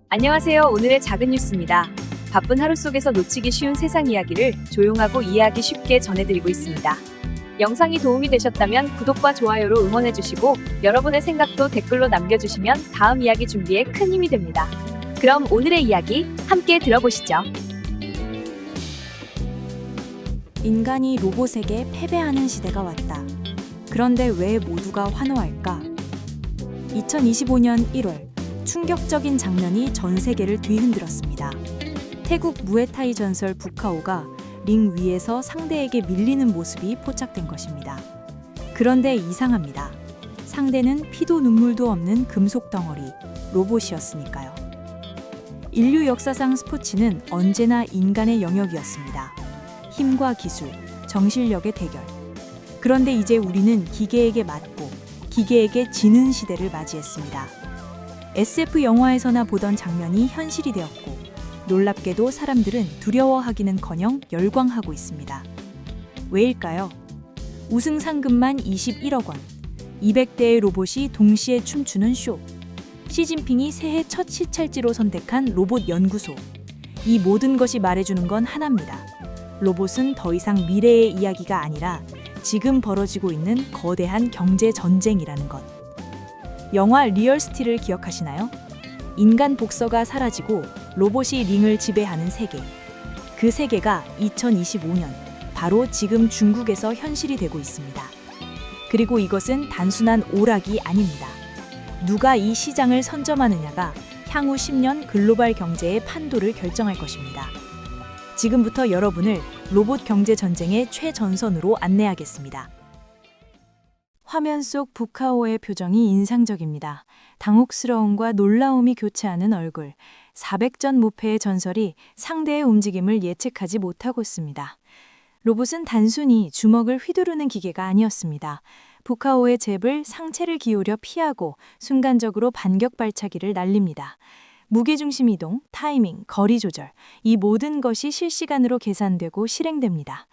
안녕하세요. 오늘의 작은 뉴스입니다. 바쁜 하루 속에서 놓치기 쉬운 세상 이야기를 조용하고 이해하기 쉽게 전해드리고 있습니다. 영상이 도움이 되셨다면 구독과 좋아요로 응원해주시고 여러분의 생각도 댓글로 남겨주시면 다음 이야기 준비에 큰 힘이 됩니다. 그럼 오늘의 이야기 함께 들어보시죠. 인간이 로봇에게 패배하는 시대가 왔다. 그런데 왜 모두가 환호할까? 2025년 1월 충격적인 장면이 전 세계를 뒤흔들었습니다. 태국 무에타이 전설 부카오가 링 위에서 상대에게 밀리는 모습이 포착된 것입니다. 그런데 이상합니다. 상대는 피도 눈물도 없는 금속 덩어리, 로봇이었으니까요. 인류 역사상 스포츠는 언제나 인간의 영역이었습니다. 힘과 기술, 정신력의 대결. 그런데 이제 우리는 기계에게 맞고 기계에게 지는 시대를 맞이했습니다. SF 영화에서나 보던 장면이 현실이 되었고 놀랍게도 사람들은 두려워하기는커녕 열광하고 있습니다. 왜일까요? 우승 상금만 21억 원, 200대의 로봇이 동시에 춤추는 쇼, 시진핑이 새해 첫 시찰지로 선택한 로봇 연구소. 이 모든 것이 말해주는 건 하나입니다. 로봇은 더 이상 미래의 이야기가 아니라 지금 벌어지고 있는 거대한 경제 전쟁이라는 것. 영화 리얼스틸을 기억하시나요? 인간 복서가 사라지고 로봇이 링을 지배하는 세계. 그 세계가 2025년 바로 지금 중국에서 현실이 되고 있습니다. 그리고 이것은 단순한 오락이 아닙니다. 누가 이 시장을 선점하느냐가 향후 10년 글로벌 경제의 판도를 결정할 것입니다. 지금부터 여러분을 로봇 경제 전쟁의 최전선으로 안내하겠습니다. 화면 속 부카오의 표정이 인상적입니다. 당혹스러움과 놀라움이 교차하는 얼굴, 400전 무패의 전설이 상대의 움직임을 예측하지 못하고 있습니다. 로봇은 단순히 주먹을 휘두르는 기계가 아니었습니다. 부카오의 잽을 상체를 기울여 피하고 순간적으로 반격 발차기를 날립니다. 무게중심 이동, 타이밍, 거리 조절, 이 모든 것이 실시간으로 계산되고 실행됩니다.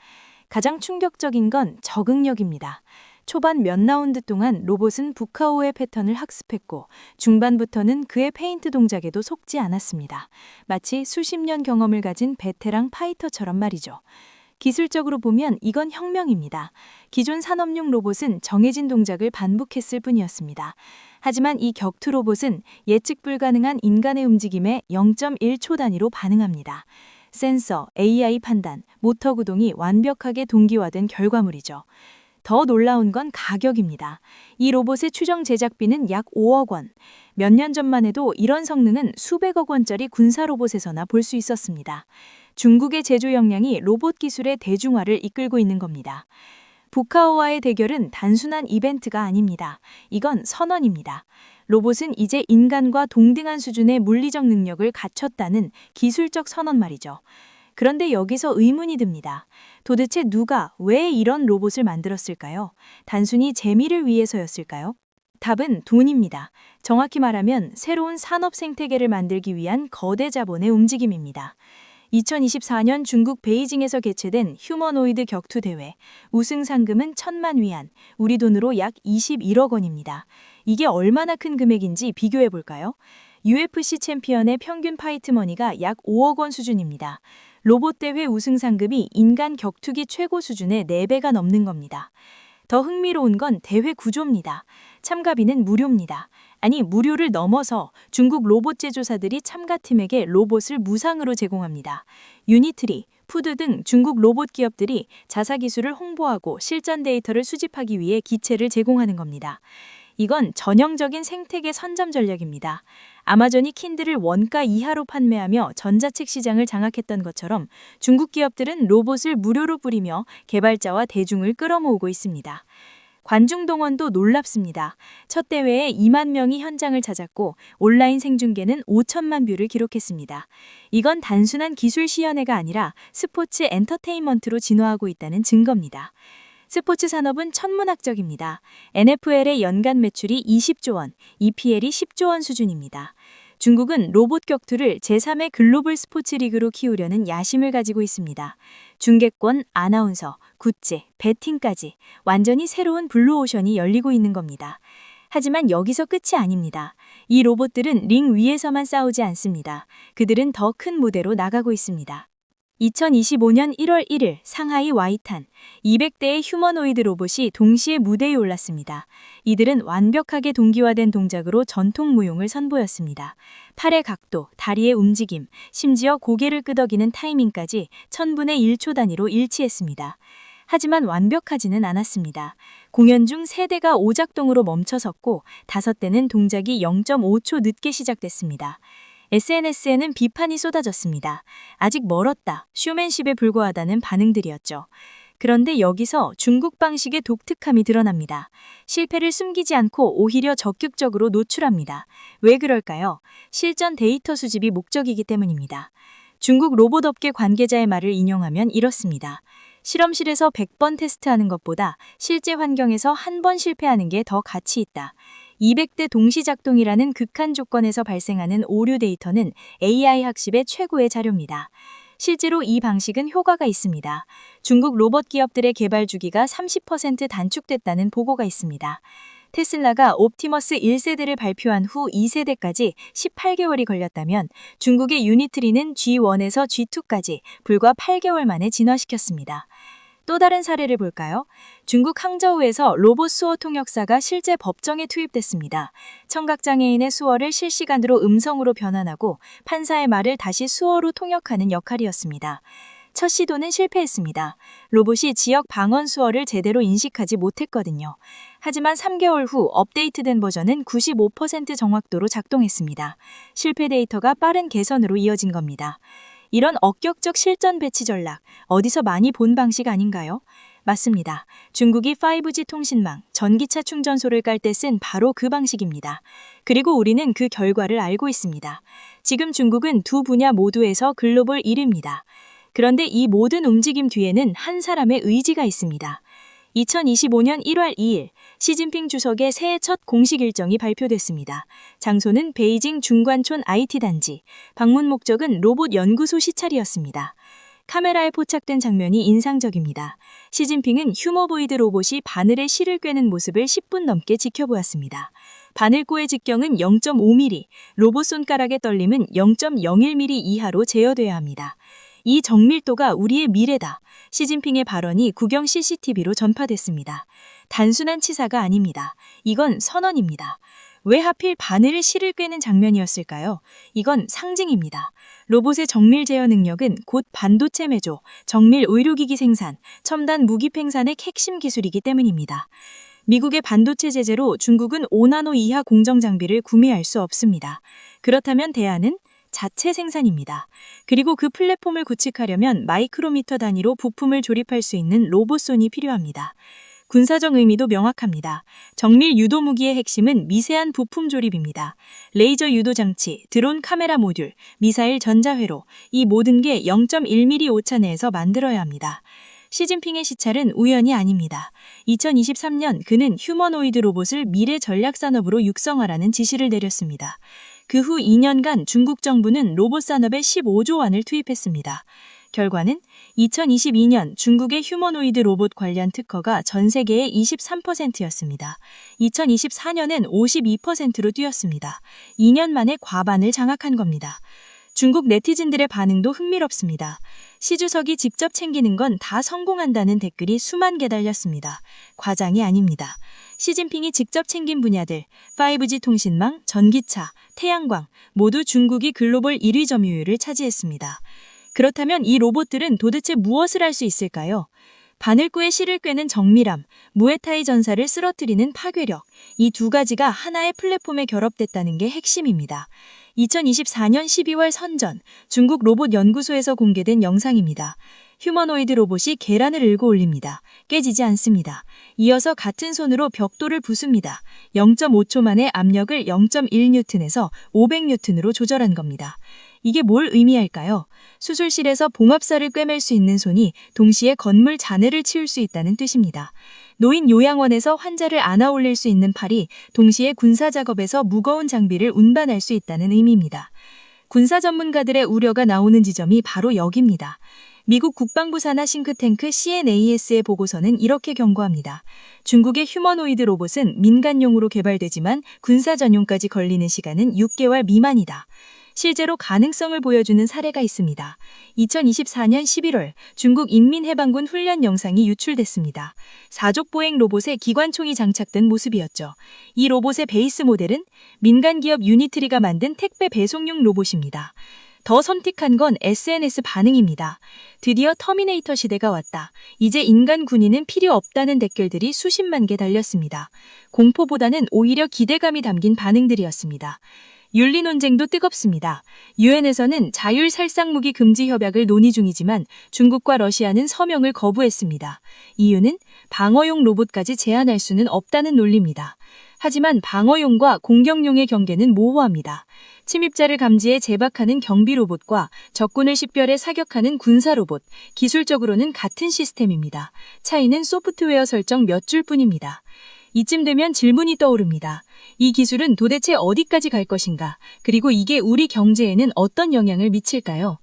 가장 충격적인 건 적응력입니다. 초반 몇 라운드 동안 로봇은 부카오의 패턴을 학습했고 중반부터는 그의 페인트 동작에도 속지 않았습니다. 마치 수십 년 경험을 가진 베테랑 파이터처럼 말이죠. 기술적으로 보면 이건 혁명입니다. 기존 산업용 로봇은 정해진 동작을 반복했을 뿐이었습니다. 하지만 이 격투 로봇은 예측 불가능한 인간의 움직임에 0.1초 단위로 반응합니다. 센서, AI 판단, 모터 구동이 완벽하게 동기화된 결과물이죠. 더 놀라운 건 가격입니다. 이 로봇의 추정 제작비는 약 5억 원. 몇 년 전만 해도 이런 성능은 수백억 원짜리 군사 로봇에서나 볼 수 있었습니다. 중국의 제조 역량이 로봇 기술의 대중화를 이끌고 있는 겁니다. 부카오와의 대결은 단순한 이벤트가 아닙니다. 이건 선언입니다. 로봇은 이제 인간과 동등한 수준의 물리적 능력을 갖췄다는 기술적 선언 말이죠. 그런데 여기서 의문이 듭니다. 도대체 누가 왜 이런 로봇을 만들었을까요? 단순히 재미를 위해서였을까요? 답은 돈입니다. 정확히 말하면 새로운 산업 생태계를 만들기 위한 거대 자본의 움직임입니다. 2024년 중국 베이징에서 개최된 휴머노이드 격투 대회. 우승 상금은 1,000만 위안, 우리 돈으로 약 21억 원입니다. 이게 얼마나 큰 금액인지 비교해 볼까요? UFC 챔피언의 평균 파이트 머니가 약 5억 원 수준입니다. 로봇 대회 우승 상금이 인간 격투기 최고 수준의 4배가 넘는 겁니다. 더 흥미로운 건 대회 구조입니다. 참가비는 무료입니다. 아니, 무료를 넘어서 중국 로봇 제조사들이 참가팀에게 로봇을 무상으로 제공합니다. 유니트리, 푸드 등 중국 로봇 기업들이 자사 기술을 홍보하고 실전 데이터를 수집하기 위해 기체를 제공하는 겁니다. 이건 전형적인 생태계 선점 전략입니다. 아마존이 킨들을 원가 이하로 판매하며 전자책 시장을 장악했던 것처럼 중국 기업들은 로봇을 무료로 뿌리며 개발자와 대중을 끌어모으고 있습니다. 관중 동원도 놀랍습니다. 첫 대회에 2만 명이 현장을 찾았고 온라인 생중계는 5천만 뷰를 기록했습니다. 이건 단순한 기술 시연회가 아니라 스포츠 엔터테인먼트로 진화하고 있다는 증거입니다. 스포츠 산업은 천문학적입니다. NFL의 연간 매출이 20조 원, EPL이 10조 원 수준입니다. 중국은 로봇 격투를 제3의 글로벌 스포츠 리그로 키우려는 야심을 가지고 있습니다. 중계권, 아나운서, 굿즈, 베팅까지 완전히 새로운 블루오션이 열리고 있는 겁니다. 하지만 여기서 끝이 아닙니다. 이 로봇들은 링 위에서만 싸우지 않습니다. 그들은 더 큰 무대로 나가고 있습니다. 2025년 1월 1일 상하이 와이탄 200대의 휴머노이드 로봇이 동시에 무대에 올랐습니다. 이들은 완벽하게 동기화된 동작으로 전통 무용을 선보였습니다. 팔의 각도, 다리의 움직임, 심지어 고개를 끄덕이는 타이밍까지 1000분의 1초 단위로 일치했습니다. 하지만 완벽하지는 않았습니다. 공연 중 3대가 오작동으로 멈춰섰고 5대는 동작이 0.5초 늦게 시작됐습니다. SNS에는 비판이 쏟아졌습니다. 아직 멀었다, 쇼맨십에 불과하다는 반응들이었죠. 그런데 여기서 중국 방식의 독특함이 드러납니다. 실패를 숨기지 않고 오히려 적극적으로 노출합니다. 왜 그럴까요? 실전 데이터 수집이 목적이기 때문입니다. 중국 로봇업계 관계자의 말을 인용하면 이렇습니다. 실험실에서 100번 테스트하는 것보다 실제 환경에서 한 번 실패하는 게 더 가치 있다. 200대 동시작동이라는 극한 조건에서 발생하는 오류 데이터는 AI 학습의 최고의 자료입니다. 실제로 이 방식은 효과가 있습니다. 중국 로봇 기업들의 개발 주기가 30% 단축됐다는 보고가 있습니다. 테슬라가 옵티머스 1세대를 발표한 후 2세대까지 18개월이 걸렸다면 중국의 유니트리는 G1에서 G2까지 불과 8개월 만에 진화시켰습니다. 또 다른 사례를 볼까요? 중국 항저우에서 로봇 수어 통역사가 실제 법정에 투입됐습니다. 청각장애인의 수어를 실시간으로 음성으로 변환하고 판사의 말을 다시 수어로 통역하는 역할이었습니다. 첫 시도는 실패했습니다. 로봇이 지역 방언 수어를 제대로 인식하지 못했거든요. 하지만 3개월 후 업데이트된 버전은 95% 정확도로 작동했습니다. 실패 데이터가 빠른 개선으로 이어진 겁니다. 이런 억격적 실전 배치 전략, 어디서 많이 본 방식 아닌가요? 맞습니다. 중국이 5G 통신망, 전기차 충전소를 깔 때 쓴 바로 그 방식입니다. 그리고 우리는 그 결과를 알고 있습니다. 지금 중국은 두 분야 모두에서 글로벌 1위입니다. 그런데 이 모든 움직임 뒤에는 한 사람의 의지가 있습니다. 2025년 1월 2일 시진핑 주석의 새해 첫 공식 일정이 발표됐습니다. 장소는 베이징 중관촌 IT단지, 방문 목적은 로봇 연구소 시찰이었습니다. 카메라에 포착된 장면이 인상적입니다. 시진핑은 휴머보이드 로봇이 바늘에 실을 꿰는 모습을 10분 넘게 지켜보았습니다. 바늘꼬의 직경은 0.5mm, 로봇 손가락의 떨림은 0.01mm 이하로 제어돼야 합니다. 이 정밀도가 우리의 미래다. 시진핑의 발언이 국영 CCTV로 전파됐습니다. 단순한 치사가 아닙니다. 이건 선언입니다. 왜 하필 바늘을 실을 꿰는 장면이었을까요? 이건 상징입니다. 로봇의 정밀 제어 능력은 곧 반도체 매조, 정밀 의료기기 생산, 첨단 무기 팽산의 핵심 기술이기 때문입니다. 미국의 반도체 제재로 중국은 5나노 이하 공정 장비를 구매할 수 없습니다. 그렇다면 대안은 자체 생산입니다. 그리고 그 플랫폼을 구축하려면 마이크로미터 단위로 부품을 조립할 수 있는 로봇손이 필요합니다. 군사적 의미도 명확합니다. 정밀 유도 무기의 핵심은 미세한 부품 조립입니다. 레이저 유도 장치, 드론 카메라 모듈, 미사일 전자회로, 이 모든 게 0.1mm 오차 내에서 만들어야 합니다. 시진핑의 시찰은 우연이 아닙니다. 2023년 그는 휴머노이드 로봇을 미래 전략 산업으로 육성하라는 지시를 내렸습니다. 그 후 2년간 중국 정부는 로봇 산업에 15조 원을 투입했습니다. 결과는 2022년 중국의 휴머노이드 로봇 관련 특허가 전 세계의 23%였습니다. 2024년엔 52%로 뛰었습니다. 2년 만에 과반을 장악한 겁니다. 중국 네티즌들의 반응도 흥미롭습니다. 시 주석이 직접 챙기는 건 다 성공한다는 댓글이 수만 개 달렸습니다. 과장이 아닙니다. 시진핑이 직접 챙긴 분야들, 5G 통신망, 전기차, 태양광, 모두 중국이 글로벌 1위 점유율을 차지했습니다. 그렇다면 이 로봇들은 도대체 무엇을 할 수 있을까요? 바늘구에 실을 꿰는 정밀함, 무에타이 전사를 쓰러뜨리는 파괴력, 이 두 가지가 하나의 플랫폼에 결합됐다는 게 핵심입니다. 2024년 12월 선전, 중국 로봇 연구소에서 공개된 영상입니다. 휴머노이드 로봇이 계란을 일고 올립니다. 깨지지 않습니다. 이어서 같은 손으로 벽돌을 부숩니다. 0.5초 만에 압력을 0.1N에서 500N으로 조절한 겁니다. 이게 뭘 의미할까요? 수술실에서 봉합사를 꿰맬 수 있는 손이 동시에 건물 잔해를 치울 수 있다는 뜻입니다. 노인 요양원에서 환자를 안아 올릴 수 있는 팔이 동시에 군사 작업에서 무거운 장비를 운반할 수 있다는 의미입니다. 군사 전문가들의 우려가 나오는 지점이 바로 여기입니다. 미국 국방부 산하 싱크탱크 CNAS의 보고서는 이렇게 경고합니다. 중국의 휴머노이드 로봇은 민간용으로 개발되지만 군사 전용까지 걸리는 시간은 6개월 미만이다. 실제로 가능성을 보여주는 사례가 있습니다. 2024년 11월 중국 인민해방군 훈련 영상이 유출됐습니다. 사족 보행 로봇에 기관총이 장착된 모습이었죠. 이 로봇의 베이스 모델은 민간 기업 유니트리가 만든 택배 배송용 로봇입니다. 더 섬뜩한 건 SNS 반응입니다. 드디어 터미네이터 시대가 왔다. 이제 인간 군인은 필요 없다는 댓글들이 수십만 개 달렸습니다. 공포보다는 오히려 기대감이 담긴 반응들이었습니다. 윤리 논쟁도 뜨겁습니다. 유엔에서는 자율 살상무기 금지 협약을 논의 중이지만 중국과 러시아는 서명을 거부했습니다. 이유는 방어용 로봇까지 제한할 수는 없다는 논리입니다. 하지만 방어용과 공격용의 경계는 모호합니다. 침입자를 감지해 제박하는 경비 로봇과 적군을 식별해 사격하는 군사 로봇, 기술적으로는 같은 시스템입니다. 차이는 소프트웨어 설정 몇 줄뿐입니다. 이쯤 되면 질문이 떠오릅니다. 이 기술은 도대체 어디까지 갈 것인가? 그리고 이게 우리 경제에는 어떤 영향을 미칠까요?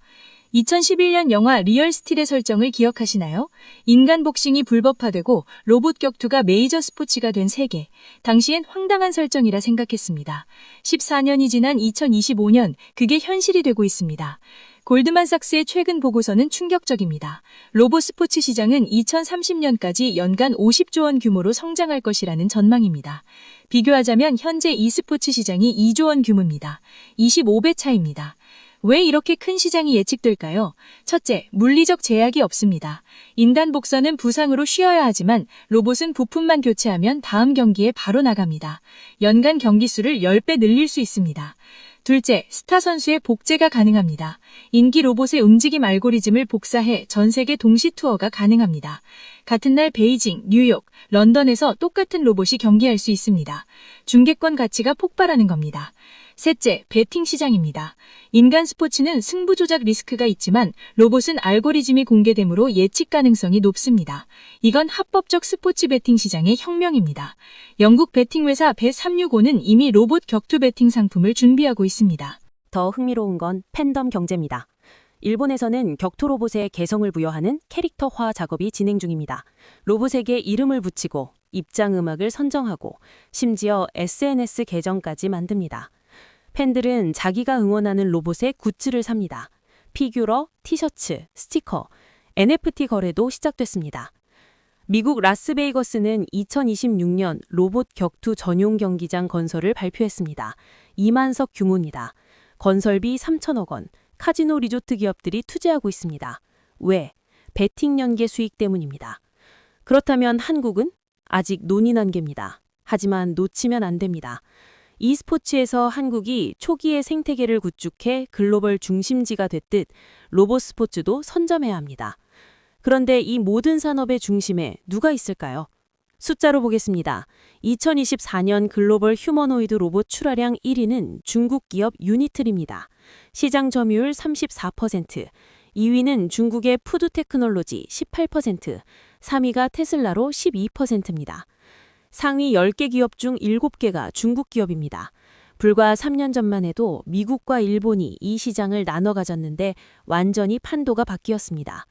2011년 영화 리얼스틸의 설정을 기억하시나요? 인간 복싱이 불법화되고 로봇 격투가 메이저 스포츠가 된 세계. 당시엔 황당한 설정이라 생각했습니다. 14년이 지난 2025년 그게 현실이 되고 있습니다. 골드만삭스의 최근 보고서는 충격적입니다. 로봇 스포츠 시장은 2030년까지 연간 50조 원 규모로 성장할 것이라는 전망입니다. 비교하자면 현재 e스포츠 시장이 2조 원 규모입니다. 25배 차이입니다. 왜 이렇게 큰 시장이 예측될까요? 첫째, 물리적 제약이 없습니다. 인간 복서는 부상으로 쉬어야 하지만 로봇은 부품만 교체하면 다음 경기에 바로 나갑니다. 연간 경기 수를 10배 늘릴 수 있습니다. 둘째, 스타 선수의 복제가 가능합니다. 인기 로봇의 움직임 알고리즘을 복사해 전 세계 동시 투어가 가능합니다. 같은 날 베이징, 뉴욕, 런던에서 똑같은 로봇이 경기할 수 있습니다. 중계권 가치가 폭발하는 겁니다. 셋째, 베팅 시장입니다. 인간 스포츠는 승부 조작 리스크가 있지만 로봇은 알고리즘이 공개되므로 예측 가능성이 높습니다. 이건 합법적 스포츠 베팅 시장의 혁명입니다. 영국 베팅 회사 bet365는 이미 로봇 격투 베팅 상품을 준비하고 있습니다. 더 흥미로운 건 팬덤 경제입니다. 일본에서는 격투 로봇에 개성을 부여하는 캐릭터화 작업이 진행 중입니다. 로봇에게 이름을 붙이고 입장 음악을 선정하고 심지어 SNS 계정까지 만듭니다. 팬들은 자기가 응원하는 로봇의 굿즈를 삽니다. 피규어, 티셔츠, 스티커, NFT 거래도 시작됐습니다. 미국 라스베이거스는 2026년 로봇 격투 전용 경기장 건설을 발표했습니다. 2만석 규모입니다. 건설비 3천억 원, 카지노 리조트 기업들이 투자하고 있습니다. 왜? 베팅 연계 수익 때문입니다. 그렇다면 한국은? 아직 논의 단계입니다. 하지만 놓치면 안 됩니다. e스포츠에서 한국이 초기의 생태계를 구축해 글로벌 중심지가 됐듯 로봇 스포츠도 선점해야 합니다. 그런데 이 모든 산업의 중심에 누가 있을까요? 숫자로 보겠습니다. 2024년 글로벌 휴머노이드 로봇 출하량 1위는 중국 기업 유니트리입니다. 시장 점유율 34%, 2위는 중국의 푸드테크놀로지 18%, 3위가 테슬라로 12%입니다. 상위 10개 기업 중 7개가 중국 기업입니다. 불과 3년 전만 해도 미국과 일본이 이 시장을 나눠 가졌는데 완전히 판도가 바뀌었습니다.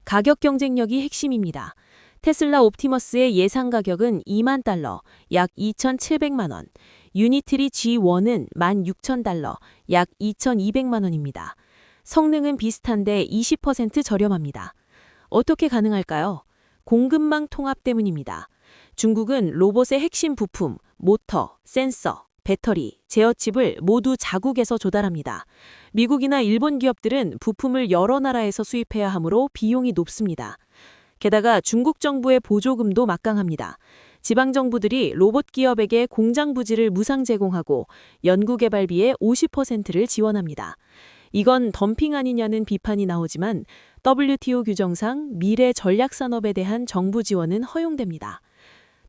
가격 경쟁력이 핵심입니다. 테슬라 옵티머스의 예상 가격은 2만 달러, 약 2,700만 원, 유니트리 G1은 16,000달러, 약 2,200만 원입니다. 성능은 비슷한데 20% 저렴합니다. 어떻게 가능할까요? 공급망 통합 때문입니다. 중국은 로봇의 핵심 부품, 모터, 센서, 배터리, 제어칩을 모두 자국에서 조달합니다. 미국이나 일본 기업들은 부품을 여러 나라에서 수입해야 하므로 비용이 높습니다. 게다가 중국 정부의 보조금도 막강합니다. 지방정부들이 로봇 기업에게 공장 부지를 무상 제공하고 연구개발비의 50%를 지원합니다. 이건 덤핑 아니냐는 비판이 나오지만 WTO 규정상 미래 전략산업에 대한 정부 지원은 허용됩니다.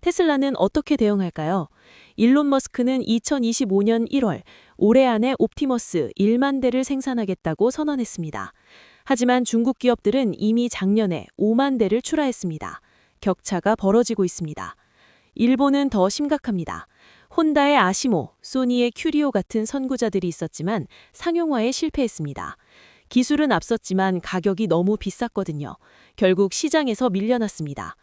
테슬라는 어떻게 대응할까요? 일론 머스크는 2025년 1월 올해 안에 옵티머스 1만 대를 생산하겠다고 선언했습니다. 하지만 중국 기업들은 이미 작년에 5만 대를 출하했습니다. 격차가 벌어지고 있습니다. 일본은 더 심각합니다. 혼다의 아시모, 소니의 큐리오 같은 선구자들이 있었지만 상용화에 실패했습니다. 기술은 앞섰지만 가격이 너무 비쌌거든요. 결국 시장에서 밀려났습니다.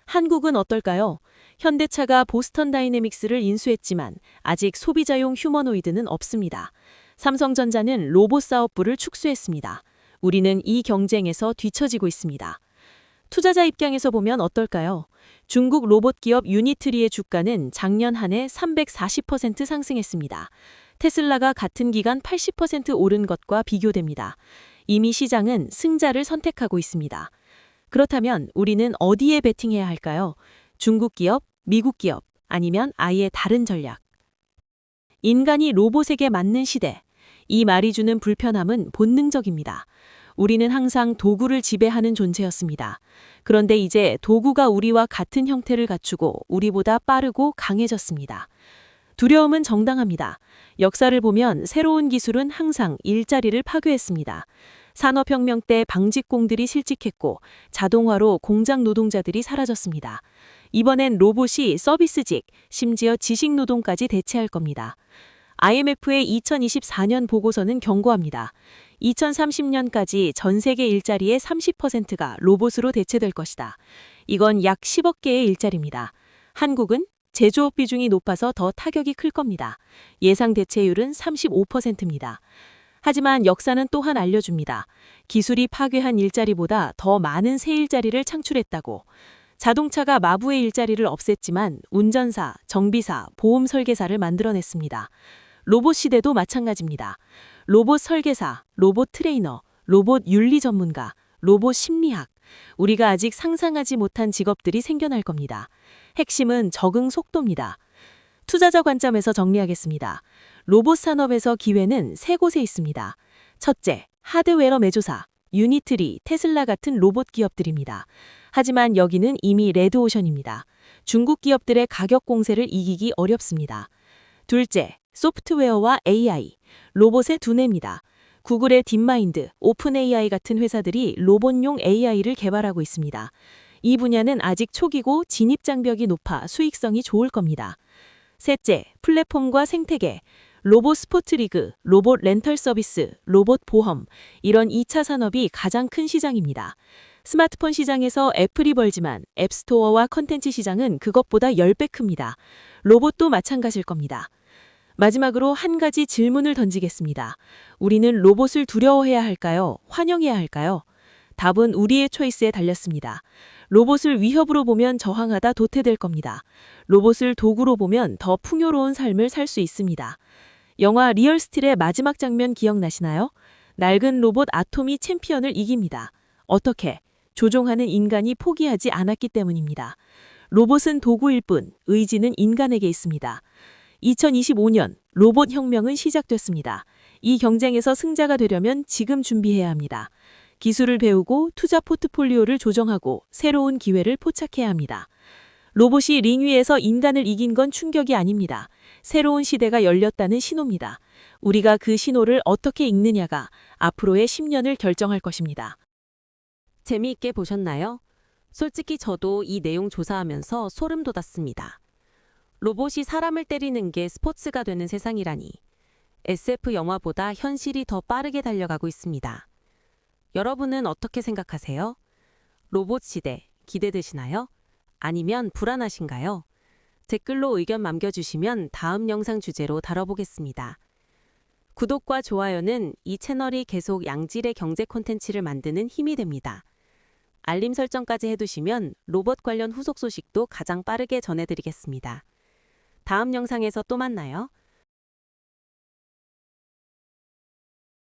한국은 어떨까요? 현대차가 보스턴 다이내믹스를 인수했지만 아직 소비자용 휴머노이드는 없습니다. 삼성전자는 로봇 사업부를 축소했습니다. 우리는 이 경쟁에서 뒤처지고 있습니다. 투자자 입장에서 보면 어떨까요? 중국 로봇 기업 유니트리의 주가는 작년 한 해 340% 상승했습니다. 테슬라가 같은 기간 80% 오른 것과 비교됩니다. 이미 시장은 승자를 선택하고 있습니다. 그렇다면 우리는 어디에 베팅해야 할까요? 중국 기업, 미국 기업, 아니면 아예 다른 전략? 인간이 로봇에게 맞는 시대. 이 말이 주는 불편함은 본능적입니다. 우리는 항상 도구를 지배하는 존재였습니다. 그런데 이제 도구가 우리와 같은 형태를 갖추고 우리보다 빠르고 강해졌습니다. 두려움은 정당합니다. 역사를 보면 새로운 기술은 항상 일자리를 파괴했습니다. 산업혁명 때 방직공들이 실직했고 자동화로 공장 노동자들이 사라졌습니다. 이번엔 로봇이 서비스직, 심지어 지식노동까지 대체할 겁니다. IMF의 2024년 보고서는 경고합니다. 2030년까지 전 세계 일자리의 30%가 로봇으로 대체될 것이다. 이건 약 10억 개의 일자리입니다. 한국은 제조업 비중이 높아서 더 타격이 클 겁니다. 예상 대체율은 35%입니다. 하지만 역사는 또한 알려줍니다. 기술이 파괴한 일자리보다 더 많은 새 일자리를 창출했다고. 자동차가 마부의 일자리를 없앴지만 운전사, 정비사, 보험 설계사를 만들어냈습니다. 로봇 시대도 마찬가지입니다. 로봇 설계사, 로봇 트레이너, 로봇 윤리 전문가, 로봇 심리학. 우리가 아직 상상하지 못한 직업들이 생겨날 겁니다. 핵심은 적응 속도입니다. 투자자 관점에서 정리하겠습니다. 로봇 산업에서 기회는 세 곳에 있습니다. 첫째, 하드웨어 매조사, 유니트리, 테슬라 같은 로봇 기업들입니다. 하지만 여기는 이미 레드오션입니다. 중국 기업들의 가격 공세를 이기기 어렵습니다. 둘째, 소프트웨어와 AI, 로봇의 두뇌입니다. 구글의 딥마인드, 오픈 AI 같은 회사들이 로봇용 AI를 개발하고 있습니다. 이 분야는 아직 초기고 진입 장벽이 높아 수익성이 좋을 겁니다. 셋째, 플랫폼과 생태계, 로봇 스포츠 리그, 로봇 렌털 서비스, 로봇 보험, 이런 2차 산업이 가장 큰 시장입니다. 스마트폰 시장에서 애플이 벌지만 앱스토어와 컨텐츠 시장은 그것보다 10배 큽니다. 로봇도 마찬가지일 겁니다. 마지막으로 한 가지 질문을 던지겠습니다. 우리는 로봇을 두려워해야 할까요? 환영해야 할까요? 답은 우리의 초이스에 달렸습니다. 로봇을 위협으로 보면 저항하다 도태될 겁니다. 로봇을 도구로 보면 더 풍요로운 삶을 살 수 있습니다. 영화 리얼스틸의 마지막 장면 기억나시나요? 낡은 로봇 아톰이 챔피언을 이깁니다. 어떻게? 조종하는 인간이 포기하지 않았기 때문입니다. 로봇은 도구일 뿐, 의지는 인간에게 있습니다. 2025년 로봇 혁명은 시작됐습니다. 이 경쟁에서 승자가 되려면 지금 준비해야 합니다. 기술을 배우고 투자 포트폴리오를 조정하고 새로운 기회를 포착해야 합니다. 로봇이 링 위에서 인간을 이긴 건 충격이 아닙니다. 새로운 시대가 열렸다는 신호입니다. 우리가 그 신호를 어떻게 읽느냐가 앞으로의 10년을 결정할 것입니다. 재미있게 보셨나요? 솔직히 저도 이 내용 조사하면서 소름 돋았습니다. 로봇이 사람을 때리는 게 스포츠가 되는 세상이라니. SF 영화보다 현실이 더 빠르게 달려가고 있습니다. 여러분은 어떻게 생각하세요? 로봇 시대 기대되시나요? 아니면 불안하신가요? 댓글로 의견 남겨주시면 다음 영상 주제로 다뤄보겠습니다. 구독과 좋아요는 이 채널이 계속 양질의 경제 콘텐츠를 만드는 힘이 됩니다. 알림 설정까지 해두시면 로봇 관련 후속 소식도 가장 빠르게 전해드리겠습니다. 다음 영상에서 또 만나요.